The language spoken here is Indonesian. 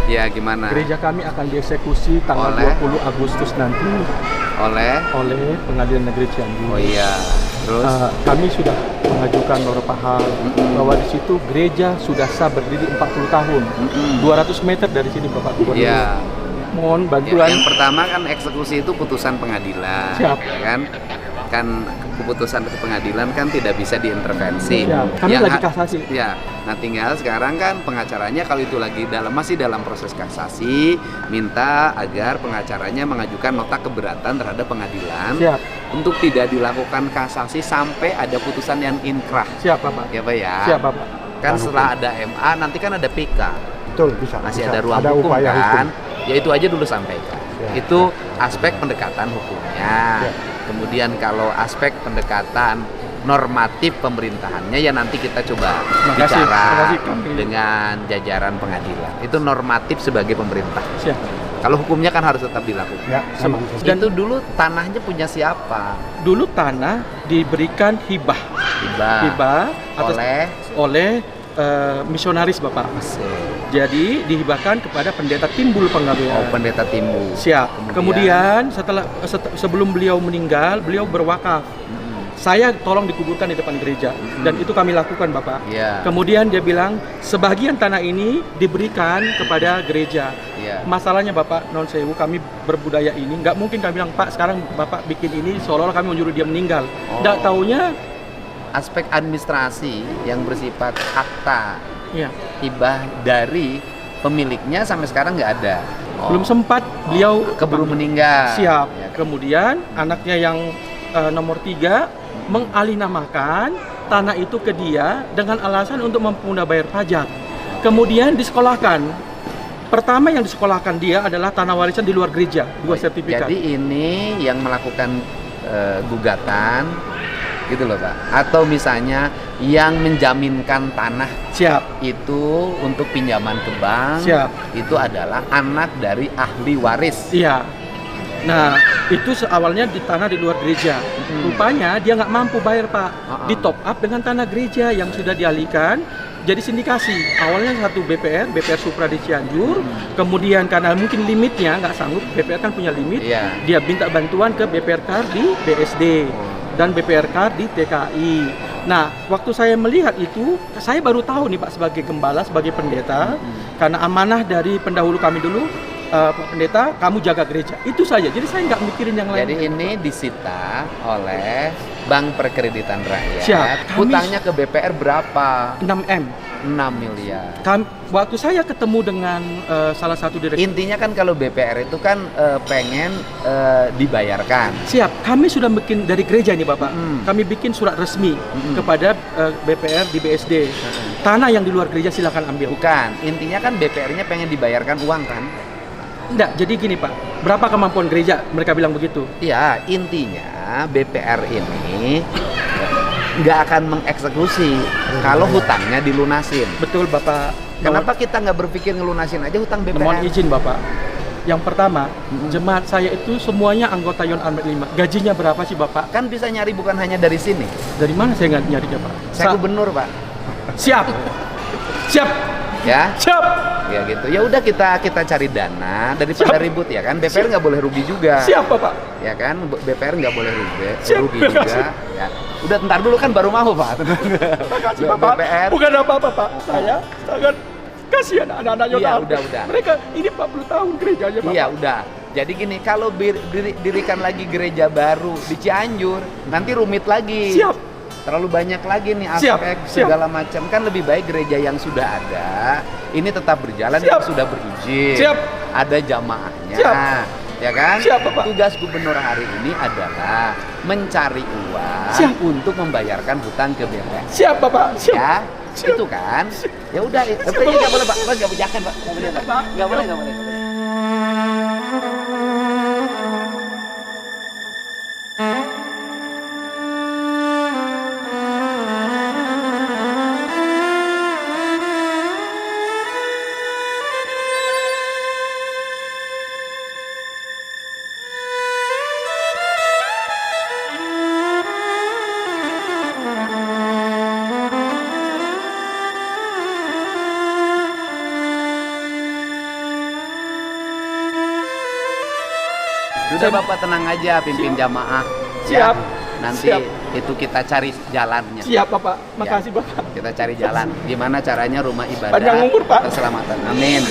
Ya, gimana? Gereja kami akan dieksekusi tanggal Oleh? 20 Agustus nanti Oleh? oleh Pengadilan Negeri Cianjur. Oh iya. Terus? Kami sudah mengajukan beberapa hal bahwa di situ gereja sudah sah berdiri 40 tahun. 200 meter dari sini Bapak Gubernur. Iya. Mohon Ya, bantuan. yang pertama kan eksekusi itu putusan pengadilan. Siap. Ya kan? Kan keputusan ke pengadilan kan tidak bisa diintervensi. Siap. Kami Yang lagi kasasi. Ya, nah tinggal sekarang kan pengacaranya kalau itu lagi masih dalam proses kasasi, minta agar pengacaranya mengajukan nota keberatan terhadap pengadilan Siap. untuk tidak dilakukan kasasi sampai ada putusan yang inkrah. Siap Bapak. Ya Pak ya. Siap Bapak. Kan setelah ada MA nanti kan ada PK. Betul, bisa. Masih bisa. ada ruang hukum upaya kan? hukum. Ya itu aja dulu sampaikan. Ya. Itu aspek pendekatan hukumnya. Ya. Kemudian kalau aspek pendekatan normatif pemerintahannya ya nanti kita coba Terima bicara kasih. dengan jajaran pengadilan. Itu normatif sebagai pemerintah. Siap. Kalau hukumnya kan harus tetap dilakukan. Ya, sama. Dan itu dulu tanahnya punya siapa? Dulu tanah diberikan hibah atas- oleh misionaris Bapak. Jadi dihibahkan kepada pendeta Timbul Panggabean. Oh, pendeta Timbul. Siap. Kemudian sebelum beliau meninggal, beliau berwakaf. Saya tolong dikuburkan di depan gereja dan itu kami lakukan Bapak. Iya. Kemudian dia bilang sebagian tanah ini diberikan kepada gereja. Iya. Masalahnya Bapak non sewu kami berbudaya ini nggak mungkin kami bilang Pak sekarang Bapak bikin ini seolah-olah kami menyuruh dia meninggal. Oh. Nggak taunya Aspek administrasi yang bersifat akta ya hibah dari pemiliknya sampai sekarang nggak ada. belum sempat beliau keburu meninggal. siap. Ya kan? Kemudian anaknya yang nomor 3 mengalinamakan tanah itu ke dia dengan alasan untuk mempermudah bayar pajak. Kemudian disekolahkan. Pertama yang disekolahkan dia adalah tanah warisan di luar gereja, 2 sertifikat. Jadi ini yang melakukan gugatan gitu loh Pak. Atau misalnya yang menjaminkan tanah Siap. itu untuk pinjaman ke bank. Siap. Itu adalah anak dari ahli waris. Iya. Nah, itu awalnya di tanah di luar gereja. Rupanya dia nggak mampu bayar Pak. Di top up dengan tanah gereja yang sudah dialihkan jadi sindikasi. Awalnya satu BPR Supra di Cianjur. Kemudian karena mungkin limitnya nggak sanggup, BPR kan punya limit. Iya. Dia minta bantuan ke BPRK di BSD dan BPRK di TKI. Nah, waktu saya melihat itu, saya baru tahu nih Pak sebagai gembala, sebagai pendeta, karena amanah dari pendahulu kami dulu, Pak Pendeta, kamu jaga gereja. Itu saja. Jadi saya nggak mikirin yang lain. Jadi ini disita oleh Bank Perkreditan Rakyat. Siap. Hutangnya ke BPR berapa? 6M. 6 miliar. Waktu saya ketemu dengan salah satu direktur. Intinya kan kalau BPR itu kan pengen dibayarkan. Siap. Kami sudah bikin dari gereja nih Bapak. Kami bikin surat resmi kepada BPR di BSD. Tanah yang di luar gereja silakan ambil. Bukan. Intinya kan BPR-nya pengen dibayarkan uang kan? Enggak, jadi gini Pak, berapa kemampuan gereja? Mereka bilang begitu. Ya, intinya BPR ini nggak akan mengeksekusi kalau hutangnya dilunasin. Betul Bapak. Kenapa kita nggak berpikir ngelunasin aja hutang BPR? Mohon izin Bapak. Yang pertama, jemaat saya itu semuanya anggota Yon Almet 5. Gajinya berapa sih Bapak? Kan bisa nyari bukan hanya dari sini. Dari mana saya nggak nyarinya Pak? Saya gubernur Pak. Siap. Siap. Ya. Siap. Ya gitu. Ya udah kita cari dana daripada ribut ya kan. BPR nggak boleh rugi juga. Siap Bapak. Ya kan. BPR nggak boleh rugi Siap. juga. Ya. Udah ntar dulu kan baru mau Pak. Terima kasih Bapak. BPR. Bukan apa-apa Pak. Saya sangat kasihan anak-anak Yon Iya, Almet. udah. Mereka ini 40 tahun gerejanya Bapak. Iya udah. Jadi gini, kalau dirikan lagi gereja baru di Cianjur, nanti rumit lagi. Siap. Terlalu banyak lagi nih Siap, aspek siap. segala macam. Kan lebih baik gereja yang sudah ada ini tetap berjalan, yang sudah berizin. Siap. Ada jamaahnya. Siap. Ya kan? Siap, Bapak. Tugas gubernur hari ini adalah mencari uang Siap. untuk membayarkan hutang ke BPR. Siap Bapak. Siap. Ya, Siap. itu kan. Ya udah, tapi nggak boleh Pak. Nggak boleh, jangan Pak. Nggak boleh, Pak. Nggak boleh. Sudah Bapak tenang aja, pimpin jamaah. Siap. Nanti Siap. itu kita cari jalannya. Siap Bapak, makasih Bapak. Kita cari jalan. Gimana caranya rumah ibadah Panjang umur, Pak. keselamatan. Amin.